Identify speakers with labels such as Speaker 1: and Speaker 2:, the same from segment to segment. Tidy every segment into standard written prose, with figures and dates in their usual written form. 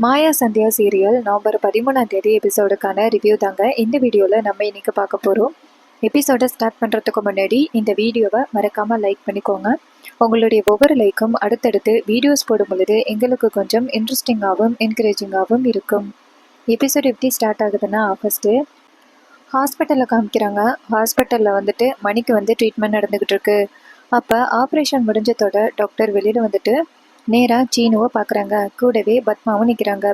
Speaker 1: மாயா Sandhya serial November 13ஆம் தேதி எபிசோடுக்கான review தாங்க இந்த வீடியோவில் நம்ம இன்னைக்கு பார்க்க போகிறோம். எபிசோடை ஸ்டார்ட் பண்ணுறதுக்கு முன்னாடி இந்த வீடியோவை மறக்காமல் லைக் பண்ணிக்கோங்க. உங்களுடைய ஒவ்வொரு லைக்கும் அடுத்தடுத்து வீடியோஸ் போடும் பொழுது எங்களுக்கு கொஞ்சம் இன்ட்ரெஸ்டிங்காகவும் என்கரேஜிங்காகவும் இருக்கும். எபிசோட் எப்படி ஸ்டார்ட் ஆகுதுன்னா, ஃபஸ்ட்டு ஹாஸ்பிட்டலில் காமிக்கிறாங்க. ஹாஸ்பிட்டலில் வந்துட்டு மணிக்கு ட்ரீட்மெண்ட் நடந்துக்கிட்டு இருக்கு. அப்போ ஆப்ரேஷன் முடிஞ்சதோட டாக்டர் வெளியில் வந்துட்டு நேராக சீனுவை பார்க்குறாங்க. கூடவே பத்மாவும் நிற்கிறாங்க.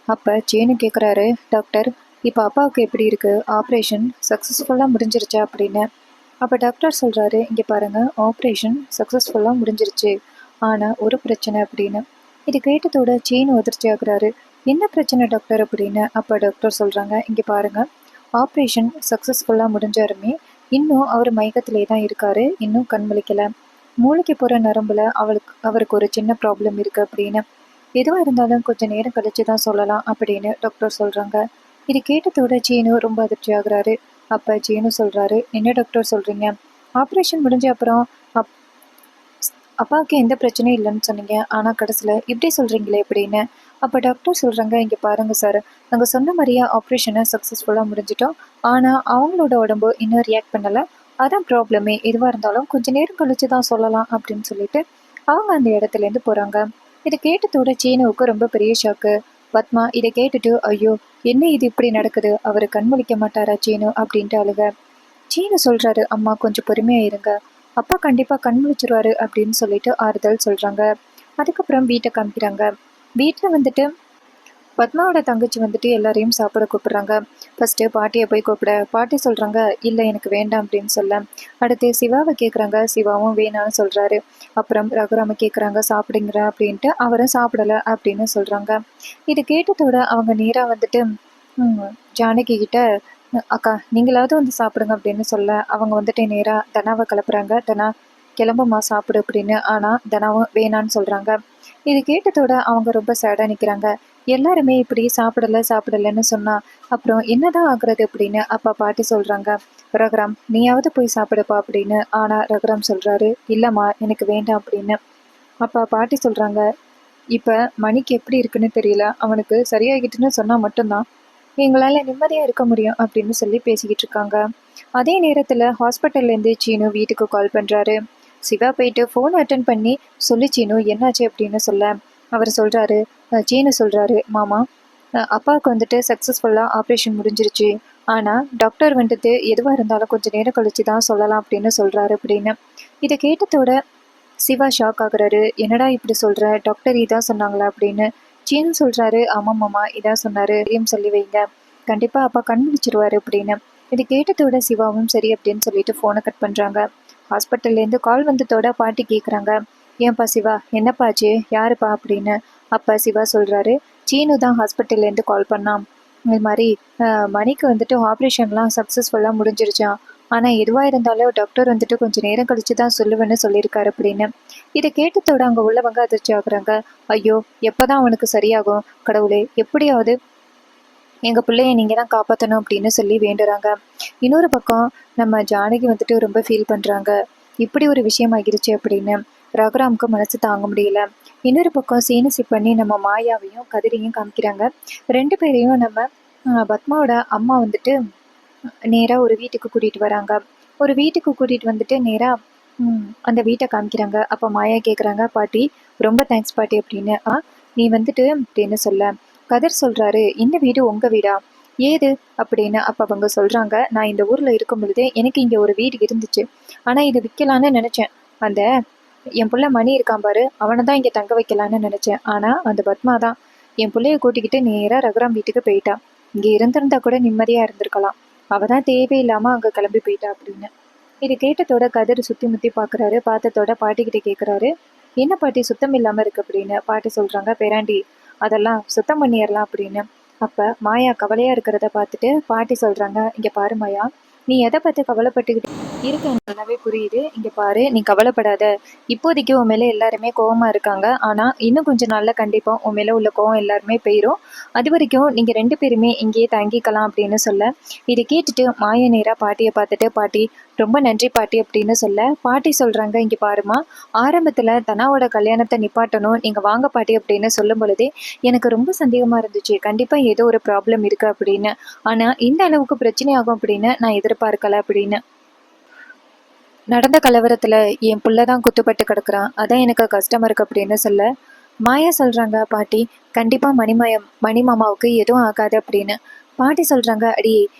Speaker 1: அப்போ சீனு கேட்குறாரு, டாக்டர் இப்போ அப்பாவுக்கு எப்படி இருக்குது, ஆப்ரேஷன் சக்ஸஸ்ஃபுல்லாக முடிஞ்சிருச்சா அப்படின்னு. அப்போ டாக்டர் சொல்கிறாரு, இங்கே பாருங்கள், ஆப்ரேஷன் சக்ஸஸ்ஃபுல்லாக முடிஞ்சிருச்சு, ஆனால் ஒரு பிரச்சனை அப்படின்னு. இது கேட்டதோட சீனு அதிர்ச்சி ஆகுறாரு. என்ன பிரச்சனை டாக்டர் அப்படின்னு. அப்போ டாக்டர் சொல்கிறாங்க, இங்கே பாருங்கள், ஆப்ரேஷன் சக்ஸஸ்ஃபுல்லாக முடிஞ்சாருமே இன்னும் அவர் மயக்கத்திலே தான் இருக்காரு, இன்னும் கண் முழிக்கலை. மூளைக்கு போகிற நரம்பில் அவருக்கு ஒரு சின்ன ப்ராப்ளம் இருக்குது அப்படின்னு. எதுவாக இருந்தாலும் கொஞ்சம் நேரம் கழிச்சு தான் சொல்லலாம் அப்படின்னு டாக்டர் சொல்கிறாங்க. இது கேட்டதோட சீனு ரொம்ப அதிர்ச்சி ஆகுறாரு. அப்போ சீனு சொல்கிறாரு, என்ன டாக்டர் சொல்கிறீங்க, ஆப்ரேஷன் முடிஞ்ச அப்புறம் அப்பாவுக்கு எந்த பிரச்சனையும் இல்லைன்னு சொன்னீங்க, ஆனால் கடைசியில் இப்படி சொல்கிறீங்களே அப்படின்னு. அப்போ டாக்டர் சொல்கிறாங்க, இங்கே பாருங்கள் சார், நாங்கள் சொன்ன மாதிரியே ஆப்ரேஷனை சக்ஸஸ்ஃபுல்லாக முடிஞ்சிட்டோம், ஆனால் அவங்களோட உடம்பு இன்னும் ரியாக்ட் பண்ணலை, அதான் ப்ராப்ளமே. எதுவாக இருந்தாலும் கொஞ்சம் நேரம் கழிச்சு தான் சொல்லலாம் அப்படின்னு சொல்லிட்டு அவங்க அந்த இடத்துலேருந்து போகிறாங்க. இதை கேட்டதோட சீனுவுக்கு ரொம்ப பெரிய ஷாக்கு. பத்மா இதை கேட்டுட்டு, ஐயோ என்ன இது இப்படி நடக்குது, அவர் கண் முழிக்க மாட்டாரா சீனு அப்படின்ட்டு அழுக. சீனு சொல்கிறாரு, அம்மா கொஞ்சம் பொறுமையாக இருங்க, அப்பா கண்டிப்பாக கண் முழிச்சிருவாரு அப்படின்னு சொல்லிட்டு ஆறுதல் சொல்கிறாங்க. அதுக்கப்புறம் வீட்டை காமிக்கிறாங்க. வீட்டில் பத்மாவோட தங்கச்சி எல்லாரையும் சாப்பிட கூப்பிட்றாங்க. ஃபஸ்ட்டு பாட்டியை போய் கூப்பிட. பாட்டி சொல்கிறாங்க, இல்லை எனக்கு வேண்டாம் அப்படின்னு சொல்ல. அடுத்து சிவாவை கேட்குறாங்க. சிவாவும் வேணான்னு சொல்கிறாரு. அப்புறம் ரகுராம கேட்குறாங்க, சாப்பிடுங்கிற அப்படின்ட்டு. அவரும் சாப்பிடலை அப்படின்னு சொல்கிறாங்க. இது கேட்டதோட அவங்க நேராக ஜானகி கிட்ட, அக்கா நீங்களாவது சாப்பிடுங்க அப்படின்னு சொல்ல, அவங்க நேராக தனாவை கிளப்புறாங்க. தனா கிளம்புமா சாப்பிடு அப்படின்னு. ஆனால் தனாவும் வேணான்னு சொல்கிறாங்க. இது கேட்டதோட அவங்க ரொம்ப சேடாக நிற்கிறாங்க. எல்லாருமே இப்படி சாப்பிடலைன்னு சொன்னா அப்புறம் என்னதான் ஆகுறது அப்படின்னு. அப்பா பாட்டி சொல்கிறாங்க, ரகுராம் நீயாவது போய் சாப்பிடுப்பா அப்படின்னு. ஆனால் ரகுராம் சொல்கிறாரு, இல்லைம்மா எனக்கு வேண்டாம் அப்படின்னு. அப்பா பாட்டி சொல்கிறாங்க, இப்போ மணிக்கு எப்படி இருக்குன்னு தெரியல, அவனுக்கு சரியாகிட்டுன்னு சொன்னால் மட்டும்தான் எங்களால் நிம்மதியாக இருக்க முடியும் அப்படின்னு சொல்லி பேசிக்கிட்டு இருக்காங்க. அதே நேரத்தில் ஹாஸ்பிட்டல்லேருந்து சீனு வீட்டுக்கு கால் பண்ணுறாரு. சிவா போயிட்டு ஃபோன் அட்டன் பண்ணி சொல்லி, சீனு என்னாச்சு அப்படின்னு சொல்ல, அவர் சொல்கிறாரு, சீனு சொல்கிறாரு, மாமா அப்பாவுக்கு சக்ஸஸ்ஃபுல்லாக ஆப்ரேஷன் முடிஞ்சிருச்சு, ஆனால் டாக்டர் எதுவாக இருந்தாலும் கொஞ்சம் நேரம் கழிச்சு தான் சொல்லலாம் அப்படின்னு சொல்கிறாரு அப்படின்னு. இதை கேட்டதோட சிவா ஷாக் ஆகுறாரு. என்னடா இப்படி சொல்கிற, டாக்டர் இதான் சொன்னாங்களா அப்படின்னு. சீனு சொல்கிறாரு, ஆமாம் மாமா இதான் சொன்னார், சொல்லி வைங்க, கண்டிப்பாக அப்பா கண் முடிச்சிருவாரு அப்படின்னு. இது கேட்டதோட சிவாவும் சரி அப்படின்னு சொல்லிட்டு ஃபோனை கட் பண்ணுறாங்க. ஹாஸ்பிட்டல்லேருந்து கால் வந்ததோட பாட்டி கேட்குறாங்க, ஏன்பா சிவா என்னப்பாச்சு, யாருப்பா அப்படின்னு. அப்போ சிவா சொல்கிறாரு, சீனு தான் ஹாஸ்பிட்டல்லேருந்து கால் பண்ணான், இது மாதிரி மணிக்கு ஆப்ரேஷன்லாம் சக்ஸஸ்ஃபுல்லாக முடிஞ்சிருச்சான், ஆனால் எதுவாக இருந்தாலும் டாக்டர் கொஞ்சம் நேரம் கழிச்சு தான் சொல்லுவேன்னு சொல்லியிருக்காரு அப்படின்னு. இதை கேட்டதோட அங்கே உள்ளவங்க அதிர்ச்சி ஆகுறாங்க. ஐயோ எப்போதான் அவனுக்கு சரியாகும், கடவுளே எப்படியாவது எங்கள் பிள்ளைய நீங்கள் தான் காப்பாற்றணும் அப்படின்னு சொல்லி வேண்டுறாங்க. இன்னொரு பக்கம் நம்ம ஜானகி ரொம்ப ஃபீல் பண்ணுறாங்க. இப்படி ஒரு விஷயம் ஆகிருச்சு அப்படின்னு. ரகுராமுக்கு மனசு தாங்க முடியல. இன்னொரு பக்கம் சீனசி பண்ணி நம்ம மாயாவையும் கதிரையும் காமிக்கிறாங்க. ரெண்டு பேரையும் நம்ம பத்மாவோட அம்மா நேராக ஒரு வீட்டுக்கு கூட்டிகிட்டு வராங்க. ஒரு வீட்டுக்கு கூட்டிகிட்டு நேராக அந்த வீட்டை காமிக்கிறாங்க. அப்போ மாயா கேட்குறாங்க, பாட்டி ரொம்ப தேங்க்ஸ் பாட்டி அப்படின்னு. நீ அப்படின்னு சொல்ல, கதிர் சொல்கிறாரு, இந்த வீடு உங்கள் வீடா, ஏது அப்படின்னு. அப்போ அவங்க சொல்கிறாங்க, நான் இந்த ஊரில் இருக்கும் பொழுதே எனக்கு இங்கே ஒரு வீடு இருந்துச்சு, ஆனால் இதை விற்கலான்னு நினச்சேன், அந்த என் பிள்ளை மணி இருக்கான் பாரு, அவனை தான் இங்கே தங்க வைக்கலான்னு நினச்சேன், ஆனால் அந்த பத்மா தான் என் பிள்ளைய கூட்டிக்கிட்டு நேராக ரகுராம் வீட்டுக்கு போயிட்டான், இங்கே இருந்திருந்தா கூட நிம்மதியாக இருந்திருக்கலாம், அவள் தான் தேவையில்லாமல் அங்கே கிளம்பி போயிட்டா அப்படின்னு. இது கேட்டதோட கதிர் சுற்றி முற்றி பார்க்குறாரு. பார்த்ததோட பாட்டிக்கிட்ட கேட்குறாரு, என்ன பாட்டி சுத்தம் இல்லாமல் இருக்கு அப்படின்னு. பாட்டி சொல்கிறாங்க, பேராண்டி அதெல்லாம் சுத்தம் பண்ணிடலாம் அப்படின்னு. அப்போ மாயா கவலையாக இருக்கிறத பார்த்துட்டு பாட்டி சொல்கிறாங்க, இங்கே பாரு மாயா, நீ எதை பார்த்து கவலைப்பட்டுக்கிட்டு இருக்க நல்லாவே புரியுது, இங்கே பாரு நீ கவலைப்படாத, இப்போதைக்கு உன் மேலே எல்லாருமே கோவமாக இருக்காங்க, ஆனால் இன்னும் கொஞ்சம் நாளில் கண்டிப்பாக உன் மேலே உள்ள கோவம் எல்லாருமே போயிடும், அது வரைக்கும் நீங்கள் ரெண்டு பேருமே இங்கேயே தங்கிக்கலாம் அப்படின்னு சொல்ல, இதை கேட்டுட்டு மாயா நேராக பாட்டியை பார்த்துட்டு, பாட்டி ரொம்ப நன்றி பாட்டி அப்படின்னு சொல்ல, பாட்டி சொல்றாங்க, இங்க பாருமா, ஆரம்பத்துல தனாவோட கல்யாணத்தை நிப்பாட்டணும், நீங்க வாங்க பாட்டி அப்படின்னு சொல்லும் பொழுதே எனக்கு ரொம்ப சந்தேகமா இருந்துச்சு. கண்டிப்பா ஏதோ ஒரு ப்ராப்ளம் இருக்கு அப்படின்னு. ஆனா இந்த அளவுக்கு பிரச்சனை ஆகும் அப்படின்னு நான் எதிர்பார்க்கல அப்படின்னு. நடந்த கலவரத்துல என் புள்ள தான் குத்துப்பட்டு கிடக்குறான், அதான் எனக்கு கஷ்டமா இருக்கு அப்படின்னு சொல்ல, மாயா சொல்றாங்க, பாட்டி கண்டிப்பா மணிமாமாவுக்கு எதுவும் ஆகாது அப்படின்னு. பாட்டி சொல்றாங்க, அடி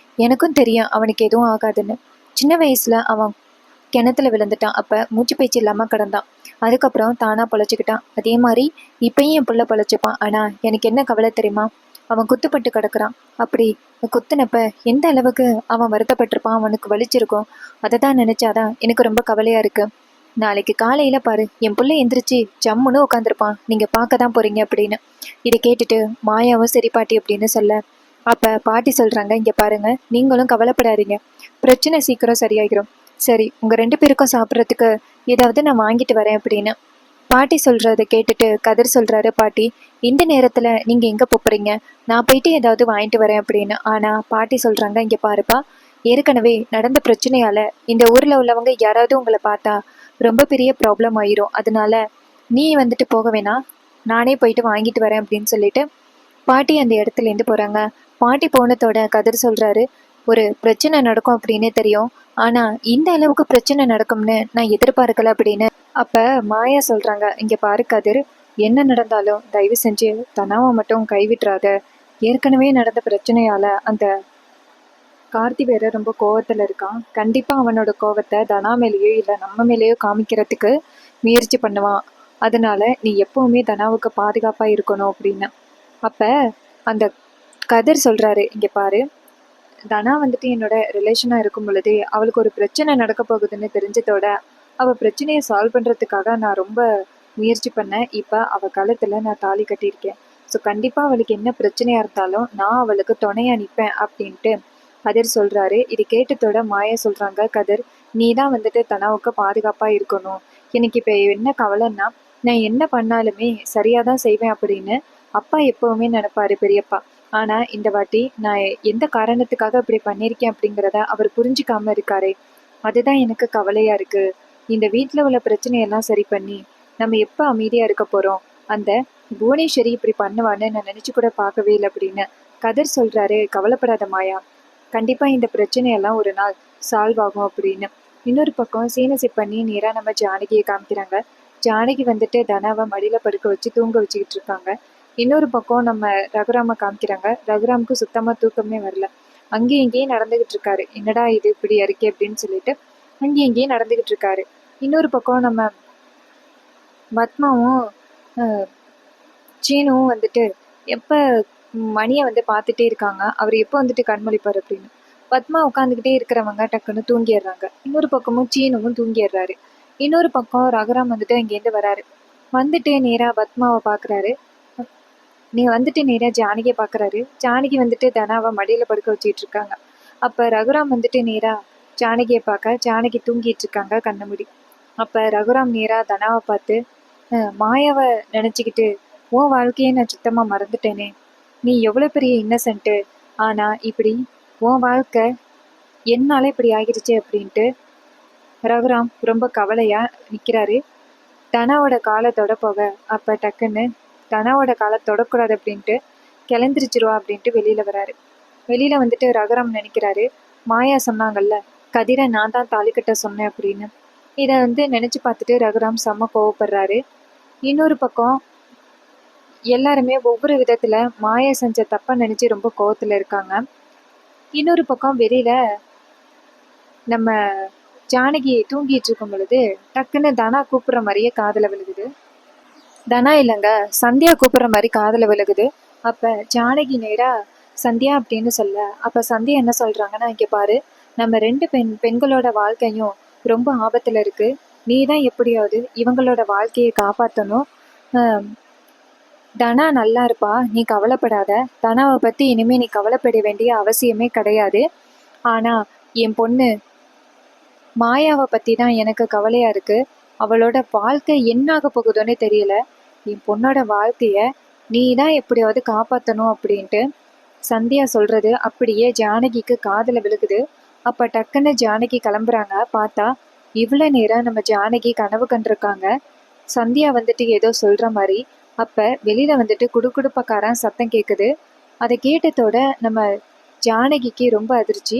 Speaker 1: எனக்கும் தெரியும் அவனுக்கு எதுவும் ஆகாதுன்னு. சின்ன வயசுல அவன் கிணத்துல விழுந்துட்டான். அப்ப மூச்சு பேச்சு இல்லாம கிடந்தான். அதுக்கப்புறம் தானா பொழைச்சிக்கிட்டான். அதே மாதிரி இப்பயும் என் புள்ள பொழைச்சிப்பான். ஆனா எனக்கு என்ன கவலை தெரியுமா? அவன் குத்துப்பட்டு கிடக்குறான். அப்படி குத்துனப்ப எந்த அளவுக்கு அவன் வருத்தப்பட்டிருப்பான், அவனுக்கு வலிச்சிருக்கும். அதை தான் நினைச்சாதான் எனக்கு ரொம்ப கவலையா இருக்கு. நாளைக்கு காலையில பாரு, என் புள்ள எந்திரிச்சு ஜம்முன்னு உட்காந்துருப்பான், நீங்க பார்க்க தான் போறீங்க அப்படின்னு. இதை கேட்டுட்டு மாயாவும் சரி பாட்டி அப்படின்னு சொல்ல, அப்ப பாட்டி சொல்றாங்க, இங்க பாருங்க, நீங்களும் கவலைப்படாதீங்க, பிரச்சனை சீக்கிரம் சரியாகிரும். சரி, உங்க 2 பேருக்கும் சாப்பிட்றதுக்கு ஏதாவது நான் வாங்கிட்டு வரேன் அப்படின்னு. பாட்டி சொல்றத கேட்டுட்டு கதிர் சொல்றாரு, பாட்டி இந்த நேரத்துல நீங்க எங்க போறீங்க? நான் போயிட்டு ஏதாவது வாங்கிட்டு வரேன் அப்படின்னு. ஆனா பாட்டி சொல்றாங்க, இங்க பாருப்பா, ஏற்கனவே நடந்த பிரச்சனையால இந்த ஊர்ல உள்ளவங்க யாராவது உங்களை பார்த்தா ரொம்ப பெரிய ப்ராப்ளம் ஆயிரும். அதனால நீ வந்துட்டு போக வேணாம், நானே போயிட்டு வாங்கிட்டு வரேன் அப்படின்னு சொல்லிட்டு பாட்டி அந்த இடத்துல இருந்து போறாங்க. பாட்டி போனதோட கதிர் சொல்றாரு, ஒரு பிரச்சனை நடக்கும் அப்படின்னு தெரியும், ஆனா இந்த அளவுக்கு பிரச்சனை நடக்கும்னு நான் எதிர்பார்க்கல அப்படின்னு. அப்ப மாயா சொல்றாங்க, இங்க பாரு கதிர், என்ன நடந்தாலும் தயவு செஞ்சு தனாவை மட்டும் கைவிட்டுறாத. ஏற்கனவே நடந்த பிரச்சனையால அந்த கார்த்தி வேற ரொம்ப கோவத்துல இருக்கான். கண்டிப்பா அவனோட கோவத்தை தனா மேலேயோ இல்ல நம்ம மேலேயோ காமிக்கிறதுக்கு முயற்சி பண்ணுவான். அதனால நீ எப்பவுமே தனாவுக்கு பாதுகாப்பா இருக்கணும் அப்படின்னு. அப்ப அந்த கதிர் சொல்றாரு, இங்க பாரு, தனா வந்துட்டு என்னோட ரிலேஷனா இருக்கும் பொழுதே அவளுக்கு ஒரு பிரச்சனை நடக்க போகுதுன்னு தெரிஞ்சதோட அவ பிரச்சனையை சால்வ் பண்றதுக்காக நான் ரொம்ப முயற்சி பண்ணேன். இப்ப அவ கழுத்துல நான் தாலி கட்டியிருக்கேன். ஸோ கண்டிப்பா அவளுக்கு என்ன பிரச்சனையா இருந்தாலும் நான் அவளுக்கு துணையா நிற்பேன் அப்படின்ட்டு கதிர் சொல்றாரு. இது கேட்டதோட மாயா சொல்றாங்க, கதிர் நீ தான் வந்துட்டு தனாவுக்கு பாதுகாப்பா இருக்கணும். எனக்கு இப்ப என்ன கவலைன்னா, நான் என்ன பண்ணாலுமே சரியா தான் செய்வேன் அப்படின்னு அப்பா எப்பவுமே நினைப்பாரு பெரியப்பா. ஆனா இந்த வாட்டி நான் எந்த காரணத்துக்காக இப்படி பண்ணியிருக்கேன் அப்படிங்கிறத அவர் புரிஞ்சுக்காம இருக்காரே, அதுதான் எனக்கு கவலையா இருக்கு. இந்த வீட்ல உள்ள பிரச்சனையெல்லாம் சரி பண்ணி நம்ம எப்ப அமைதியா இருக்க போறோம்? அந்த புவனேஸ்வரி இப்படி பண்ணுவான்னு நான் நினைச்சு கூட பார்க்கவே இல்லை அப்படின்னு கதிர் சொல்றாரு. கவலைப்படாத மாயா, கண்டிப்பா இந்த பிரச்சனையெல்லாம் ஒரு நாள் சால்வ் ஆகும் அப்படின்னு. இன்னொரு பக்கம் சீனசி பண்ணி நேரா நம்ம ஜானகியை காமிக்கிறாங்க. ஜானகி வந்துட்டு தனாவை மடியில படுக்க வச்சு தூங்க வச்சுக்கிட்டு இருக்காங்க. இன்னொரு பக்கம் நம்ம ரகுராம காமிக்கிறாங்க. ரகுராமுக்கு சுத்தமா தூக்கமே வரல. அங்கேயும் இங்கேயும் நடந்துகிட்டு இருக்காரு. என்னடா இது இப்படி இருக்கே அப்படின்னு சொல்லிட்டு அங்கேயும் இங்கேயும் நடந்துகிட்டு இருக்காரு. இன்னொரு பக்கம் நம்ம பத்மாவும் சீனுவும் வந்துட்டு எப்ப மணியை வந்து பார்த்துட்டே இருக்காங்க, அவர் எப்போ வந்துட்டு கண்மொழிப்பார் அப்படின்னு. பத்மா உட்காந்துக்கிட்டே இருக்கிறவங்க டக்குன்னு தூங்கிடுறாங்க. இன்னொரு பக்கமும் சீனுவும் தூங்கிடுறாரு. இன்னொரு பக்கம் ரகுராம் வந்துட்டு இங்கேருந்து வராரு. வந்துட்டு நேரா பத்மாவை பார்க்குறாரு. நீ வந்துட்டு நேரா ஜானகியை பார்க்குறாரு. ஜானகி வந்துட்டு தனாவை மடியில் படுக்க வச்சுட்டு இருக்காங்க. அப்போ ரகுராம் வந்துட்டு நேரா ஜானகியை பார்க்க, ஜானகி தூங்கிட்டு இருக்காங்க கண்ணை மூடி. அப்போ ரகுராம் நேரா தனாவை பார்த்து, மாயாவை நினச்சிக்கிட்டு உன் வாழ்க்கையை நான் சுத்தமாக மறந்துட்டேனே, நீ எவ்வளோ பெரிய இன்னசென்ட்டு, ஆனால் இப்படி உன் வாழ்க்கை என்னால் இப்படி ஆகிடுச்சு அப்படின்ட்டு ரகுராம் ரொம்ப கவலையாக நிற்கிறாரு. தனாவோட காலை தொட போக, அப்போ டக்குன்னு தனாவோட காலை தொடக்கூடாது அப்படின்ட்டு கிளந்திரிச்சிருவா அப்படின்ட்டு வெளியில் வராரு. வெளியில் வந்துட்டு ரகுராம் நினைக்கிறாரு, மாயா சொன்னாங்கல்ல, கதிரை நான் தான் தாலி கட்ட சொன்னேன் அப்படின்னு. இதை வந்து நினச்சி பார்த்துட்டு ரகுராம் செம்ம கோவப்படுறாரு. இன்னொரு பக்கம் எல்லாருமே ஒவ்வொரு விதத்துல மாயா செஞ்ச தப்ப நினைச்சு ரொம்ப கோவத்துல இருக்காங்க. இன்னொரு பக்கம் வெளியில நம்ம ஜானகி தூங்கிட்டு இருக்கும் பொழுது டக்குன்னு தனா கூப்பிடுற மாதிரியே காதுல விழுகுது. தனா இல்லைங்க, சந்தியா கூப்பிடுற மாதிரி காதுல விழுகுது. அப்ப ஜானகி நேரா சந்தியா அப்படின்னு சொல்ல, அப்ப சந்தியா என்ன சொல்றாங்கன்னா, இங்க பாரு, நம்ம 2 பெண்களோட வாழ்க்கையும் ரொம்ப ஆபத்துல இருக்கு. நீ தான் எப்படியாவது இவங்களோட வாழ்க்கையை காப்பாற்றணும். தனா நல்லா இருப்பா, நீ கவலைப்படாத. தனாவை பற்றி இனிமேல் நீ கவலைப்பட வேண்டிய அவசியமே கிடையாது. ஆனால் என் பொண்ணு மாயாவை பற்றி தான் எனக்கு கவலையாக இருக்குது. அவளோட வாழ்க்கை என்னாக போகுதோன்னு தெரியல. என் பொண்ணோட வாழ்க்கையை நீ தான் எப்படியாவது காப்பாற்றணும் அப்படின்ட்டு சந்தியா சொல்கிறது அப்படியே ஜானகிக்கு காதில் விழுகுது. அப்போ டக்குன்னு ஜானகி கிளம்புறாங்க. பார்த்தா இவ்வளோ நேரம் நம்ம ஜானகி கனவு கண்டிருக்காங்க. சந்தியா வந்துட்டு ஏதோ சொல்கிற மாதிரி. அப்போ வெளியில் வந்துட்டு குடுகுடுப்பக்காரன் சத்தம் கேட்குது. அதை கேட்டதோட நம்ம ஜானகிக்கு ரொம்ப அதிர்ச்சி.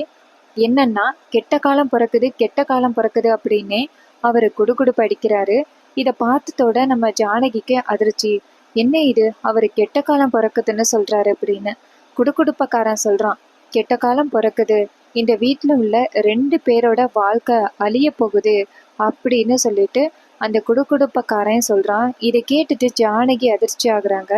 Speaker 1: என்னன்னா கெட்ட காலம் பிறக்குது கெட்ட காலம் பிறக்குது அப்படின்னே அவர் குடுகுடுப்பு அடிக்கிறாரு. இதை பார்த்ததோட நம்ம ஜானகிக்கு அதிர்ச்சி. என்ன இது, அவர் கெட்ட காலம் பிறக்குதுன்னு சொல்றாரு அப்படின்னு. குடுகுடுப்பக்காரன் சொல்றான், கெட்ட காலம் பிறக்குது, இந்த வீட்டில் உள்ள 2 பேரோட வாழ்க்கை அழிய போகுது அப்படின்னு சொல்லிட்டு அந்த குடுகுடுப்பக்காரன் சொல்றான். இதை கேட்டுட்டு ஜானகி அதிர்ச்சி ஆகுறாங்க.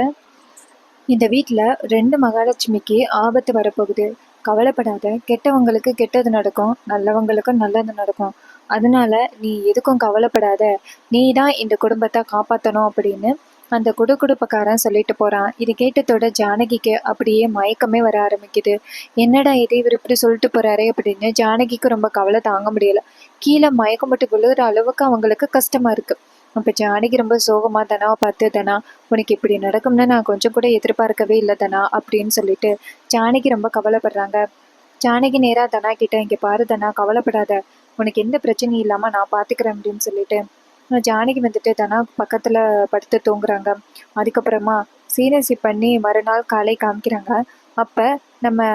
Speaker 1: இந்த வீட்டில் 2 மகாலட்சுமிக்கு ஆபத்து வரப்போகுது. கவலைப்படாத, கெட்டவங்களுக்கு கெட்டது நடக்கும், நல்லவங்களுக்கும் நல்லது நடக்கும். அதனால நீ எதுக்கும் கவலைப்படாத, நீ தான் இந்த குடும்பத்தை காப்பாற்றணும் அப்படின்னு அந்த குடுகுடுப்பக்காரன் சொல்லிட்டு போகிறான். இது கேட்டதோட ஜானகிக்கு அப்படியே மயக்கமே வர ஆரம்பிக்குது. என்னடா இது, இவர் இப்படி சொல்லிட்டு போகிறாரே அப்படின்னு ஜானகிக்கு ரொம்ப கவலை தாங்க முடியல. கீழே மயக்கம் போட்டு விழுகிற அளவுக்கு அவங்களுக்கு கஷ்டமாக இருக்குது. அப்போ ஜானகி ரொம்ப சோகமாக தனாவை பார்த்து, தனா உனக்கு இப்படி நடக்கும்னு நான் கொஞ்சம் கூட எதிர்பார்க்கவே இல்லை தனா அப்படின்னு சொல்லிட்டு ஜானகி ரொம்ப கவலைப்படுறாங்க. ஜானகி நேராக தனா கிட்ட, இங்கே பாரு தனா, கவலைப்படாத, உனக்கு எந்த பிரச்சனையும் இல்லாமல் நான் பார்த்துக்கிறேன் அப்படின்னு சொல்லிட்டு ஜானகி வந்துட்டு தனா பக்கத்தில் படுத்து தூங்குறாங்க. அதுக்கப்புறமா சீனசி பண்ணி மறுநாள் காலை காமிக்கிறாங்க. அப்போ நம்ம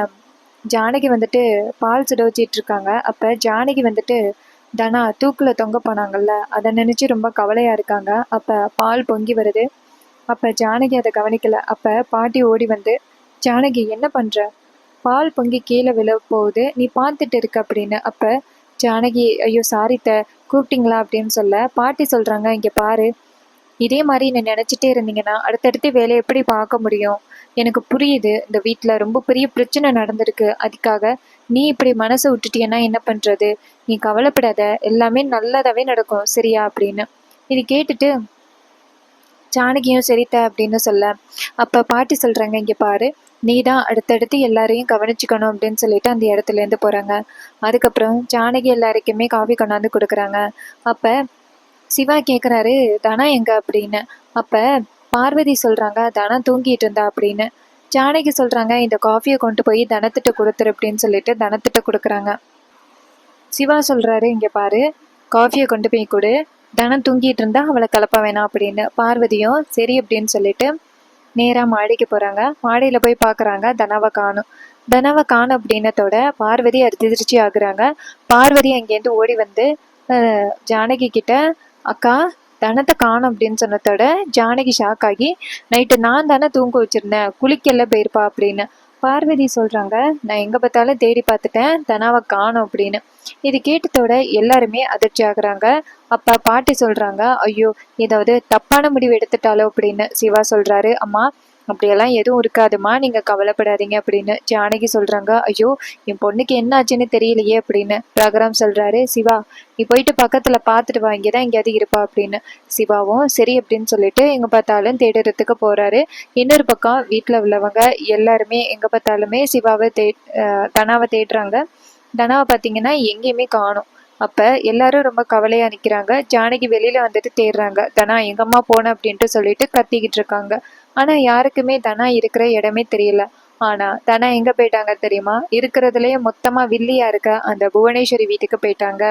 Speaker 1: ஜானகி வந்துட்டு பால் சுட வச்சிட்டு இருக்காங்க. அப்போ ஜானகி வந்துட்டு தனா தூக்கில் தொங்க போனாங்கல்ல, அதை நினச்சி ரொம்ப கவலையாக இருக்காங்க. அப்போ பால் பொங்கி வருது. அப்போ ஜானகி அதை கவனிக்கல. அப்போ பாட்டி ஓடி வந்து, ஜானகி என்ன பண்ணுற, பால் பொங்கி கீழே விழ போகுது, நீ பார்த்துட்டு இருக்க அப்படின்னு. அப்போ ஜானகி, ஐயோ சாரித்த, கூப்பிட்டீங்களா அப்படின்னு சொல்ல பாட்டி சொல்கிறாங்க, இங்கே பாரு, இதே மாதிரி நீ நினச்சிட்டே இருந்தீங்கன்னா அடுத்தடுத்து வேலையை எப்படி பார்க்க முடியும்? எனக்கு புரியுது, இந்த வீட்டில் ரொம்ப பெரிய பிரச்சனை நடந்திருக்கு, அதுக்காக நீ இப்படி மனசை விட்டுட்டியன்னா என்ன பண்ணுறது? நீ கவலைப்படாத, எல்லாமே நல்லதாகவே நடக்கும் சரியா அப்படின்னு. இது கேட்டுட்டு ஜானகியும் சரித்த அப்படின்னு சொல்ல, அப்போ பாட்டி சொல்கிறாங்க, இங்கே பாரு, நீ தான் அடுத்தடுத்து எல்லாரையும் கவனிச்சுக்கணும் அப்படின்னு சொல்லிட்டு அந்த இடத்துலேருந்து போகிறாங்க. அதுக்கப்புறம் ஜானகி எல்லாருக்குமே காஃபி கொண்டாந்து கொடுக்குறாங்க. அப்போ சிவா கேட்குறாரு, தனா எங்க அப்படின்னு. அப்போ பார்வதி சொல்கிறாங்க, தனா தூங்கிட்டு இருந்தா அப்படின்னு. ஜானகி சொல்கிறாங்க, இந்த காஃபியை கொண்டு போய் தனத்திட்ட கொடுத்துரு அப்படின்னு சொல்லிட்டு தனத்திட்ட கொடுக்குறாங்க. சிவா சொல்கிறாரு, இங்கே பாரு, காஃபியை கொண்டு போய் கொடு, தனம் தூங்கிட்டு இருந்தா அவளை கலப்ப வேணாம் அப்படின்னு. பார்வதியும் சரி அப்படின்னு சொல்லிட்டு நேராக மாடிக்கு போகிறாங்க. மாடியில் போய் பார்க்குறாங்க, தனாவை காணும். தனாவை காணும் அப்படின்னத்தோட பார்வதி அதிர்ச்சி ஆகுறாங்க. பார்வதி அங்கேருந்து ஓடி வந்து ஜானகி கிட்ட, அக்கா தனத்தை காணும் அப்படின்னு சொன்னதோட ஜானகி ஷாக் ஆகி, நைட்டு நான் தானே தூங்க வச்சுருந்தேன், குளிக்கல போயிருப்பா அப்படின்னு. பார்வதி சொல்கிறாங்க, நான் எங்கே பார்த்தாலும் தேடி பார்த்துட்டேன், தனாவை காணும் அப்படின்னு. இது கேட்டதோட எல்லாருமே அதிர்ச்சி ஆகுறாங்க. அப்போ பாட்டி சொல்கிறாங்க, ஐயோ ஏதாவது தப்பான முடிவு எடுத்துட்டாலோ அப்படின்னு. சிவா சொல்கிறாரு, அம்மா அப்படியெல்லாம் எதுவும் இருக்காதுமா, நீங்கள் கவலைப்படாதீங்க அப்படின்னு. ஜானகி சொல்கிறாங்க, ஐயோ என் பொண்ணுக்கு என்ன ஆச்சுன்னு தெரியலையே அப்படின்னு. ரகுராம் சொல்கிறாரு, சிவா நீ போயிட்டு பக்கத்தில் பார்த்துட்டு வா, இங்கே தான் எங்கேயாவது இருப்பா அப்படின்னு. சிவாவும் சரி அப்படின்னு சொல்லிட்டு எங்கே பார்த்தாலும் தேடுறதுக்கு போகிறாரு. இன்னொரு பக்கம் வீட்டில் உள்ளவங்க எல்லாருமே எங்கே பார்த்தாலுமே சிவாவை தனாவை தேடுறாங்க. தனாவை பார்த்தீங்கன்னா எங்கேயுமே காணும். அப்போ எல்லாரும் ரொம்ப கவலையாக நிற்கிறாங்க. ஜானகி வெளியில் வந்துட்டு தேடுறாங்க. தனா எங்கம்மா போன அப்படின்ட்டு சொல்லிட்டு கத்திக்கிட்டு இருக்காங்க. ஆனால் யாருக்குமே தனா இருக்கிற இடமே தெரியல. ஆனால் தனா எங்கே போயிட்டாங்க தெரியுமா? இருக்கிறதுலேயே மொத்தமாக வில்லியாக இருக்க அந்த புவனேஸ்வரி வீட்டுக்கு போயிட்டாங்க.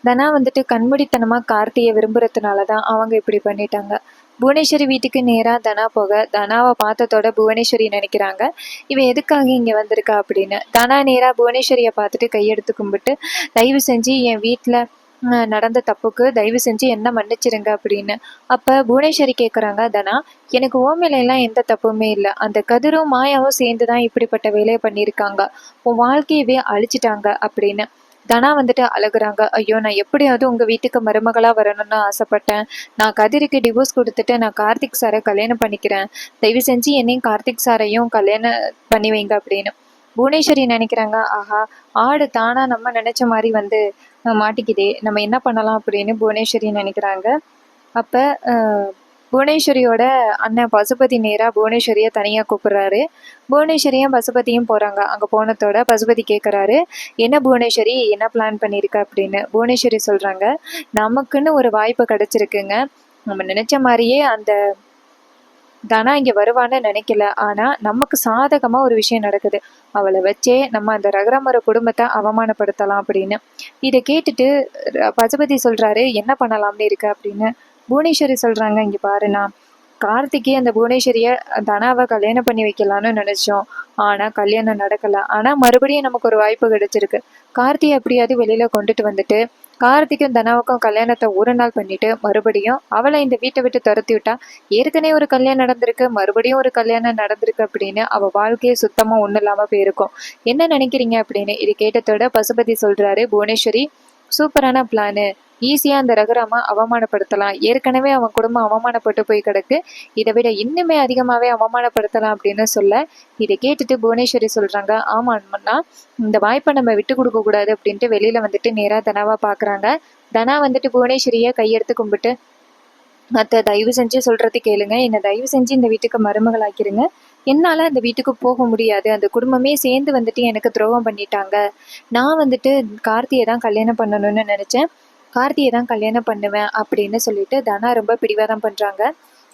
Speaker 1: தனா வந்துட்டு கண்மூடித்தனமாக கார்த்தியை விரும்புறதுனால தான் அவங்க இப்படி பண்ணிட்டாங்க. புவனேஸ்வரி வீட்டுக்கு நேராக தனா போக, தனாவை பார்த்ததோட புவனேஸ்வரி நினைக்கிறாங்க, இவன் எதுக்காக இங்கே வந்திருக்கா அப்படின்னு. தனா நேராக புவனேஸ்வரியை பார்த்துட்டு கையெடுத்து கும்பிட்டு, தயவு செஞ்சு என் வீட்டில் நடந்த தப்புக்கு தயவு செஞ்சு என்ன மன்னிச்சிருங்க அப்படின்னு. அப்போ புவனேஸ்வரி கேட்குறாங்க, தனா எனக்கு ஓமையிலாம் எந்த தப்புமே இல்லை, அந்த கதிரும் மாயாவும் சேர்ந்து தான் இப்படிப்பட்ட வேலையை பண்ணியிருக்காங்க, உன் வாழ்க்கையவே அழிச்சிட்டாங்க அப்படின்னு. தனா வந்துட்டு அழுகுறாங்க, ஐயோ நான் எப்படியாவது உங்கள் வீட்டுக்கு மருமகளாக வரணும்னு ஆசைப்பட்டேன், நான் கதிருக்கு டிவோர்ஸ் கொடுத்துட்டு நான் கார்த்திக் சாரை கல்யாணம் பண்ணிக்கிறேன், தயவு செஞ்சு என்னையும் கார்த்திக் சாரையும் கல்யாணம் பண்ணி வைங்க அப்படின்னு. புவனேஸ்வரி நினைக்கிறாங்க, ஆஹா ஆடு தானா நம்ம நினச்ச மாதிரி வந்து மாட்டிக்குதே, நம்ம என்ன பண்ணலாம் அப்படின்னு புவனேஸ்வரி நினைக்கிறாங்க. அப்போ புவனேஸ்வரியோட அண்ணன் பசுபதி நேராக புவனேஸ்வரியை தனியாக கூப்பிட்றாரு. புவனேஸ்வரியும் பசுபதியும் போகிறாங்க. அங்கே போனதோட பசுபதி கேட்குறாரு, என்ன புவனேஸ்வரி என்ன பிளான் பண்ணியிருக்க அப்படின்னு. புவனேஸ்வரி சொல்கிறாங்க, நமக்குன்னு ஒரு வாய்ப்பு கிடச்சிருக்குங்க, நம்ம நினச்ச மாதிரியே அந்த தனா இங்க வருவான்னு நினைக்கல. ஆனா நமக்கு சாதகமா ஒரு விஷயம் நடக்குது. அவளை வச்சே நம்ம அந்த ரகுராமர் குடும்பத்தை அவமானப்படுத்தலாம் அப்படின்னு. இதை கேட்டுட்டு பசுபதி சொல்றாரு, என்ன பண்ணலாம்னு இருக்கு அப்படின்னு. புவனேஸ்வரி சொல்றாங்க, இங்க பாருண்ணா, கார்த்திகே அந்த புவனேஸ்வரிய தனாவை கல்யாணம் பண்ணி வைக்கலான்னு நினைச்சோம். ஆனா கல்யாணம் நடக்கல. ஆனா மறுபடியும் நமக்கு ஒரு வாய்ப்பு கிடைச்சிருக்கு. கார்த்தியை எப்படியாவது வெளியில கொண்டுட்டு வந்துட்டு கார்த்திக்கும் தனாவுக்கும் கல்யாணத்தை ஒரு நாள் பண்ணிட்டு மறுபடியும் அவளை இந்த வீட்டை விட்டு துரத்தி விட்டா, ஏற்கனவே ஒரு கல்யாணம் நடந்திருக்கு, மறுபடியும் ஒரு கல்யாணம் நடந்திருக்கு அப்படின்னு அவ வாழ்க்கையே சுத்தமா ஒன்றும் இல்லாம போயிருக்கும். என்ன நினைக்கிறீங்க அப்படின்னு இது கேட்டதோட பசுபதி சொல்றாரு, புவனேஸ்வரி சூப்பரான பிளானு, ஈஸியா அந்த ரகுராம அவமானப்படுத்தலாம். ஏற்கனவே அவன் குடும்பம் அவமானப்பட்டு போய் கிடக்கு, இதை விட இன்னுமே அதிகமாவே அவமானப்படுத்தலாம் அப்படின்னு சொல்ல, இதை கேட்டுட்டு புவனேஸ்வரி சொல்றாங்க, ஆமாண்ணா, இந்த வாய்ப்பை நம்ம விட்டு கொடுக்க கூடாது அப்படின்ட்டு வெளியில வந்துட்டு நேரா தனாவா பாக்குறாங்க. தனா வந்துட்டு புவனேஸ்வரிய கையெடுத்து கும்பிட்டு, அத்தை தயவு செஞ்சு சொல்றது கேளுங்க, என்னை தயவு செஞ்சு இந்த வீட்டுக்கு மருமகளாக்கிருங்க. என்னால அந்த வீட்டுக்கு போக முடியாது, அந்த குடும்பமே சேர்ந்து வந்துட்டு எனக்கு துரோகம் பண்ணிட்டாங்க. நான் வந்துட்டு கார்த்தியை தான் கல்யாணம் பண்ணணும்னு நினைச்சேன், கார்த்தியை தான் கல்யாணம் பண்ணுவேன் அப்படின்னு சொல்லிட்டு தனா ரொம்ப பிடிவாதம் பண்றாங்க.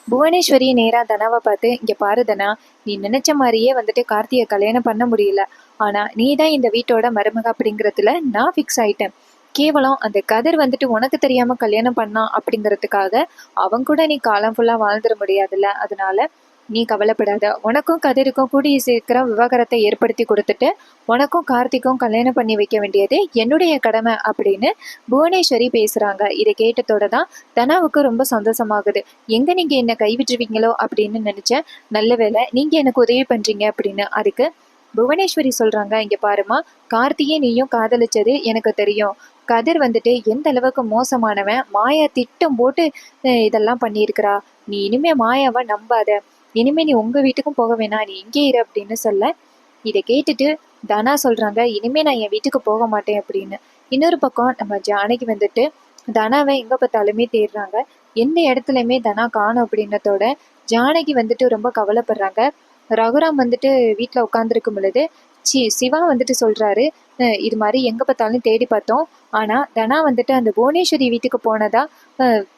Speaker 1: புவனேஸ்வரி நேரா தனாவை பார்த்து, இங்க பாரு தனா, நீ நினைச்ச மாதிரியே வந்துட்டு கார்த்தியை கல்யாணம் பண்ண முடியல. ஆனா நீ தான் இந்த வீட்டோட மருமக அப்படிங்கறதுல நான் ஃபிக்ஸ் ஆயிட்டேன். கேவலம் அந்த கதிர் வந்துட்டு உனக்கு தெரியாம கல்யாணம் பண்ணான் அப்படிங்கிறதுக்காக அவன் கூட நீ காலம் ஃபுல்லா வாழ்ந்துட முடியாதுல்ல. அதனால நீ கவலைப்படாத. உனக்கும் கதிருக்கும் கூடிய சீக்கிரம் விவாகரத்தை ஏற்படுத்தி கொடுத்துட்டு உனக்கும் கார்த்திக்கும் கல்யாணம் பண்ணி வைக்க வேண்டியது என்னுடைய கடமை அப்படின்னு புவனேஸ்வரி பேசுறாங்க. இதை கேட்டதோட தான் தனாவுக்கு ரொம்ப சந்தோஷமாகுது. எங்க நீங்க என்ன கைவிட்டுருவீங்களோ அப்படின்னு நினைச்சேன், நல்ல வேளை நீங்க எனக்கு உதவி பண்றீங்க அப்படின்னு. அதுக்கு புவனேஸ்வரி சொல்றாங்க, இங்க பாருமா, கார்த்தியே நீயும் காதலிச்சது எனக்கு தெரியும். கதிர் வந்துட்டு எந்த அளவுக்கு மோசமானவன், மாயா திட்டம் போட்டு இதெல்லாம் பண்ணியிருக்கிறா. நீ இனிமே மாயாவை நம்பாத. இனிமே நீ உங்க வீட்டுக்கும் போக வேணாம், நீ இங்கே இரு அப்படின்னு சொல்ல, இதை கேட்டுட்டு தனா சொல்றாங்க, இனிமே நான் என் வீட்டுக்கு போக மாட்டேன் அப்படின்னு. இன்னொரு பக்கம் நம்ம ஜானகி வந்துட்டு தனாவை எங்க பார்த்தாலுமே தேடுறாங்க. எந்த இடத்துலயுமே தனா காணும் அப்படின்னதோட ஜானகி வந்துட்டு ரொம்ப கவலைப்படுறாங்க. ரகுராம் வந்துட்டு வீட்டில் உட்காந்துருக்கும் பொழுது சிவா வந்துட்டு சொல்றாரு, இது மாதிரி எங்க பார்த்தாலும் தேடி பார்த்தோம், ஆனா தனா வந்துட்டு அந்த புவனேஸ்வரி வீட்டுக்கு போனதா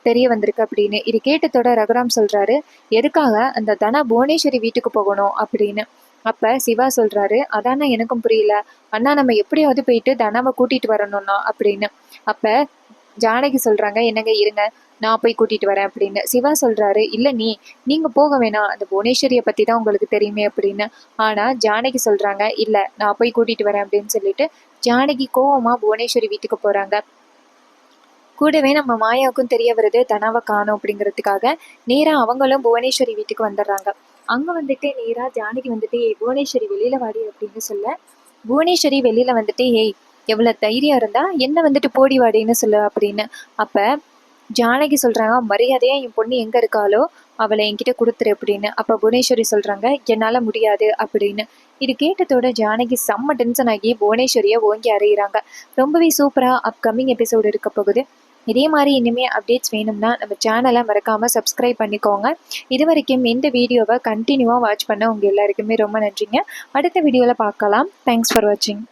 Speaker 1: தெரிய வந்திருக்கு அப்படின்னு. இது கேட்டதோட ரகுராம் சொல்றாரு, எதுக்காக அந்த தனா புவனேஸ்வரி வீட்டுக்கு போகணும் அப்படின்னு. அப்ப சிவா சொல்றாரு, அதானே எனக்கும் புரியல, அண்ணா நம்ம எப்படியாவது போயிட்டு தனாவை கூட்டிட்டு வரணும்னா அப்படின்னு. அப்ப ஜானகி சொல்றாங்க, என்னங்க இருங்க, நான் போய் கூட்டிட்டு வரேன் அப்படின்னு. சிவா சொல்றாரு, இல்ல நீங்க போக வேணாம், அந்த புவனேஸ்வரிய பத்தி தான் உங்களுக்கு தெரியுமே அப்படின்னு. ஆனா ஜானகி சொல்றாங்க, இல்ல நான் போய் கூட்டிட்டு வரேன் அப்படின்னு சொல்லிட்டு ஜானகி கோவமா புவனேஸ்வரி வீட்டுக்கு போறாங்க. கூடவே நம்ம மாயாவுக்கும் தெரிய வருது தனாவை காணும் அப்படிங்கிறதுக்காக நேரா அவங்களும் புவனேஸ்வரி வீட்டுக்கு வந்துடுறாங்க. அங்க வந்துட்டு நேரா ஜானகி வந்துட்டு, ஏய் புவனேஸ்வரி வெளியில வாடி அப்படின்னு சொல்ல, புவனேஸ்வரி வெளியில வந்துட்டு, ஏய் எவ்வளவு தைரியம் இருந்தா என்ன வந்துட்டு போடி வாடின்னு சொல்லு அப்படின்னு. அப்ப ஜானகி சொல்றாங்க, மரியாதையா என் பொண்ணு எங்க இருக்காளோ அவளை என்கிட்ட கொடுத்துரு அப்படின்னு. அப்ப புவனேஸ்வரி சொல்றாங்க, என்னால முடியாது அப்படின்னு. இது கேட்டதோட ஜானகி செம்ம டென்ஷன் ஆகி புவனேஸ்வரியை ஓங்கி அறையிறாங்க. ரொம்பவே சூப்பரா அப்கமிங் எபிசோடு இருக்க போகுது. இதே மாதிரி இனிமே அப்டேட்ஸ் வேணும்னா நம்ம சேனலை மறக்காம சப்ஸ்கிரைப் பண்ணிக்கோங்க. இது வரைக்கும் இந்த வீடியோவை கண்டினியூவா வாட்ச் பண்ண உங்க எல்லாருக்குமே ரொம்ப நன்றிங்க. அடுத்த வீடியோல பார்க்கலாம். தேங்க்ஸ் ஃபார் வாட்சிங்.